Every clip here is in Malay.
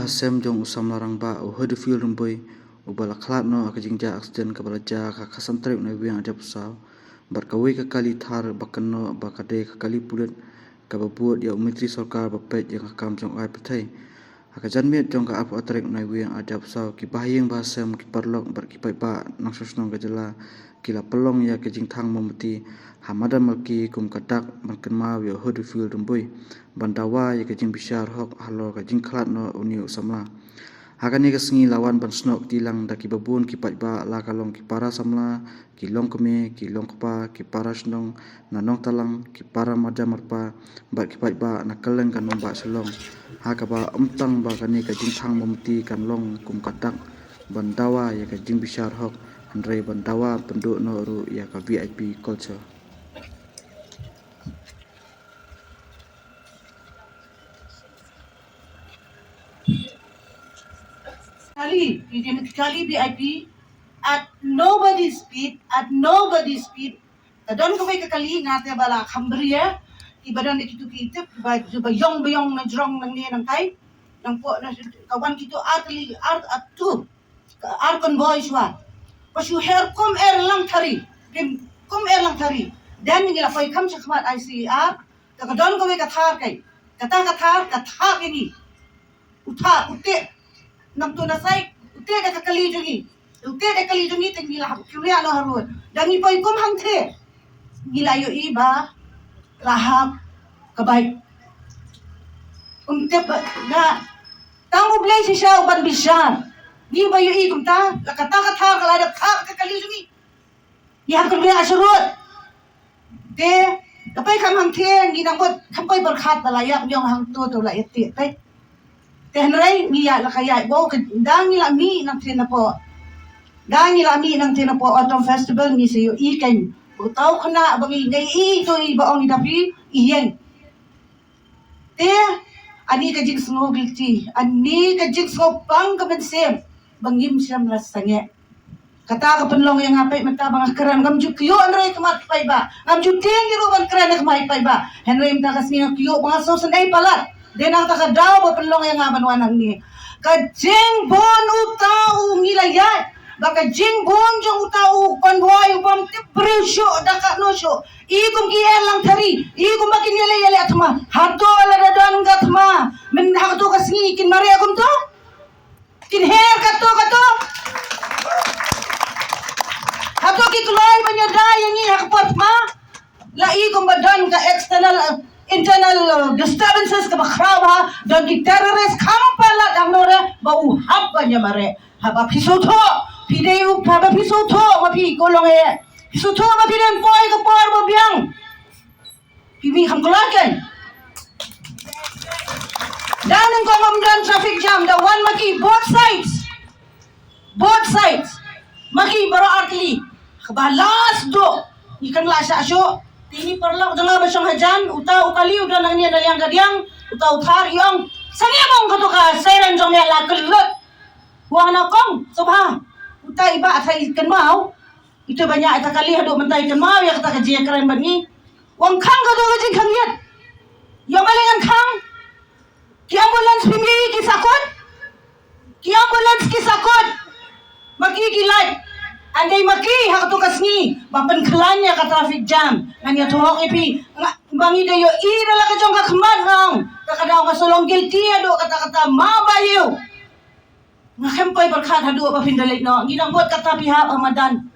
hasem jong usam larang ba o hodu fil rumboi o bala klat no akajingja accident ka bala ja ka kasantrep na wiang ajap saw barkawi ka kali thar bakano bakade ka kali pulet ka babuat ya umitri sarkar bapet yang kam jong ai pathai akajan met jong ka apu atrek na wiang ajap saw ki bahiyeng bahasem ki parlok bar ki pai ba nang sosnong ka jela kila pelong ya kajing thang mamati hamadan malki kum kadak malkan ma ya hodu fil rumboi bandawa ya kajing bisyar hok halo kajing klat no uni usamla hakani kasngi lawan ban snok tilang da ki babun ki patba la kalong ki para samla ki long keme ki long kpa ki para snong na nong talang ki para madam marpa ba ki patba na kaleng kan ba selong hakaba amtang ba kani kajing thang mamati kan long kum kadak bandawa ya kajing bisyar hok Andrei bandawa penduk no ru ya ka VIP culture. Kali VIP at nobody's speed, Tadon ko may kakali ngate bala kambria, ibadan itu kita, bayong na jrong nang niya nang kay, nang po na kawan kito at convoy siya. Pas you hear kom lang thari, dan nila koy kam sa kamat ICR, kakadon ko may kathar kay, kathar ini, ute, nang tunasay, ute da kakali jungi, tingila kaya no harun, dan ipoy kom hangte, nilayo iba, lahap, kabay, na, tango blay siya uban bisyan. Di ba yung igom ta? Lakata kalada kakali jungi. Yang kedua asurut. Kapay kamang tiyan, ginanggot, kapay berkat balayak, yung hangto to la iti. Henry, niya lakaya, bo, dangi lami ng tinapo. Autumn Festival, ni sayo ikan. Butaw ka na, bagi ngay ito, ibaong idapi, iyan. Ani ka jing sngog liti, ani ka jing sngog pang kabensem. Bangim siya malasangye. Kata ka panlong yung apay mata mga karan gamju kiyo anray kamatpay ba. Gamju ting iruban karan na kamatpay ba. Henry mta kasi nga kiyo mga sosan ay palat. Den ang takadaw ba panlong yung abanwan ni. Kajing bon utao ngilayat. Baka jing bon jong utao konvoy upam presyo daka no syo. Igum kiyan lang tari. Igum makin yale atma. Hato ala dadan gatma. Men hato kasi kin mari agum to. Kinher kato. Hato kituloy banyaday yang hakpat ma. Lai kung badan ka internal disturbances ka bakrawa dan ki terrorist kampala damnore bauhap banya mare. Haba pisuto. Pideu haba pisuto mapi kolong pisuto mapi den poy ka par mabiang. Pibi hamkulakan. Dan ang kongomdan traffic jam, the one maki both sides, maki baro artili, kabalas do, ikan lasa asyo, tini perlak dengar basyang hajan, uta ukali udah nang niya daliang gadiang, uta utar yung, sangya mong kato ka, sayran jong niya lakelot, huwag na kong, sobha, uta iba at ikan mau, ito banyak ita kali hado mentah ikan mau, ya kata kajian keren bani, wang kang kato kajing kangyat, yung malingan kang, ki ambulance pimili kisakot magigilay anday maki hakatukas ni bapanklanya ka traffic jam nanya tuhok ipi bangi dayo ira la ka jong kakman rong kakadaw ka sulong guilty ado kata mabayo nga kempay berkat hadu pa pindalit no ginambot kata pihak amadan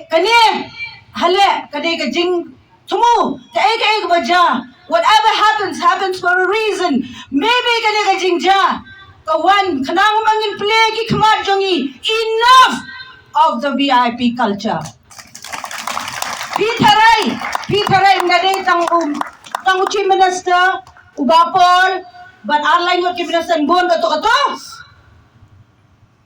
kani hale kadai ka jing tumu kaay baja. Whatever happens for a reason. Maybe kanya ka jingja. Kawan, kanang mangin play ki kamad jongi. Enough of the VIP culture. Pitaray ngade tang uchi minister ubapol but online what ki minister bon kato.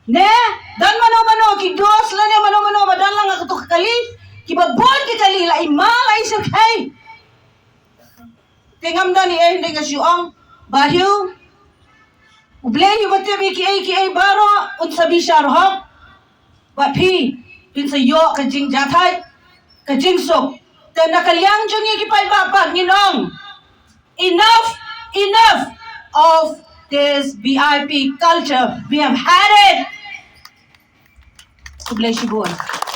Ne, dan mano ki dos la ne mano badan lang kato kali. Ki babon ki kali la imala isir kay. Tingam da ni hindi ka siyong bahyo ublay yung matimi ki baro unsabi siya rohok wapi pinsa yo kajing jatay kajing sok dan nakalyang dyan yung kipay bapag ninong enough of this VIP culture. We have had it. God bless you both.